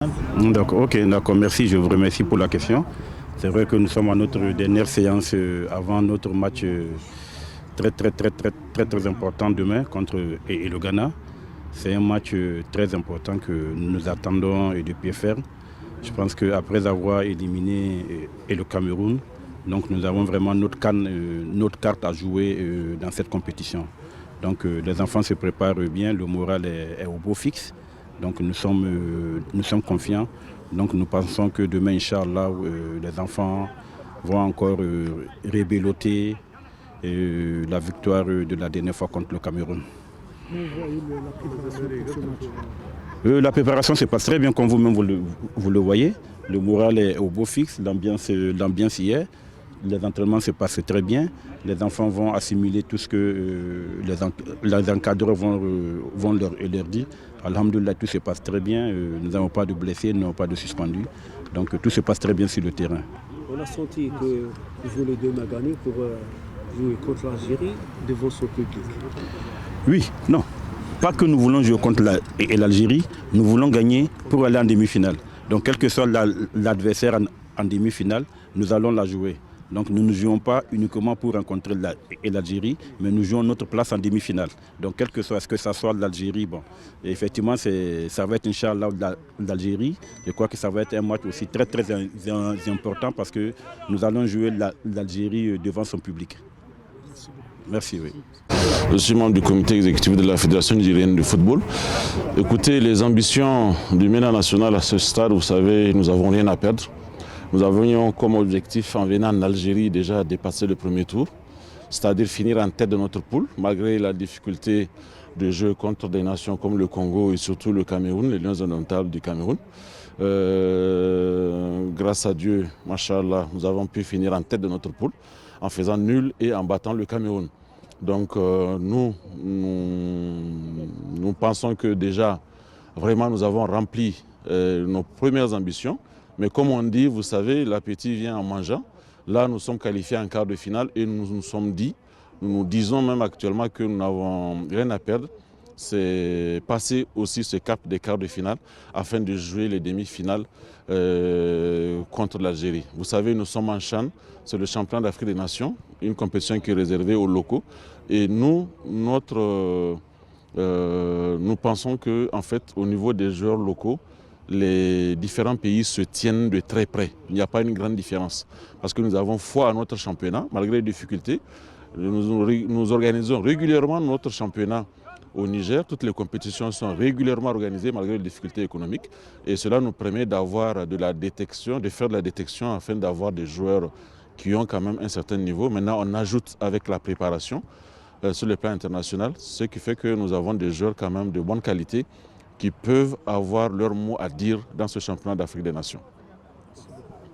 D'accord, merci, je vous remercie pour la question. C'est vrai que nous sommes à notre dernière séance avant notre match très important demain contre et le Ghana. C'est un match très important que nous nous attendons de pied ferme. Je pense qu'après avoir éliminé et le Cameroun, donc nous avons vraiment notre carte à jouer dans cette compétition. Donc les enfants se préparent bien, le moral est au beau fixe. Donc nous sommes confiants. Donc nous pensons que demain, Inch'Allah, les enfants vont encore rébelloter la victoire de la dernière fois contre le Cameroun. La préparation se passe très bien comme vous-même vous le voyez. Le moral est au beau fixe, l'ambiance y est. Les entraînements se passent très bien. Les enfants vont assimiler tout ce que les encadreurs vont leur dire. Alhamdoulilah, tout se passe très bien. Nous n'avons pas de blessés, nous n'avons pas de suspendus. Donc tout se passe très bien sur le terrain. On a senti que vous voulez demain gagner pour jouer contre l'Algérie devant son public. Oui, non. Pas que nous voulons jouer contre l'Algérie, nous voulons gagner pour aller en demi-finale. Donc quel que soit l'adversaire en demi-finale, nous allons la jouer. Donc nous ne jouons pas uniquement pour rencontrer l'Algérie, mais nous jouons notre place en demi-finale. Donc quel que soit, ce que ça soit l'Algérie, bon, et effectivement ça va être Inch'Allah l'Algérie. Je crois que ça va être un match aussi très important parce que nous allons jouer l'Algérie devant son public. Merci, oui. Je suis membre du comité exécutif de la Fédération nigérienne de football. Écoutez, les ambitions du MENA national à ce stade, vous savez, nous n'avons rien à perdre. Nous avions comme objectif en venant en Algérie déjà dépasser le premier tour, c'est-à-dire finir en tête de notre poule, malgré la difficulté de jeu contre des nations comme le Congo et surtout le Cameroun, les Lions indomptables du Cameroun. Grâce à Dieu, machallah, nous avons pu finir en tête de notre poule en faisant nul et en battant le Cameroun. Donc nous pensons que déjà, vraiment, nous avons rempli nos premières ambitions. Mais comme on dit, vous savez, l'appétit vient en mangeant. Là, nous sommes qualifiés en quart de finale et nous nous disons même actuellement que nous n'avons rien à perdre. C'est passer aussi ce cap des quarts de finale afin de jouer les demi-finales contre l'Algérie. Vous savez, nous sommes en CHAN, c'est le championnat d'Afrique des Nations, une compétition qui est réservée aux locaux. Et nous pensons que, en fait, au niveau des joueurs locaux, les différents pays se tiennent de très près. Il n'y a pas une grande différence. Parce que nous avons foi à notre championnat, malgré les difficultés. Nous organisons régulièrement notre championnat au Niger. Toutes les compétitions sont régulièrement organisées malgré les difficultés économiques. Et cela nous permet d'avoir de la détection, de faire de la détection afin d'avoir des joueurs qui ont quand même un certain niveau. Maintenant, on ajoute avec la préparation sur le plan international, ce qui fait que nous avons des joueurs quand même de bonne qualité qui peuvent avoir leur mot à dire dans ce championnat d'Afrique des Nations.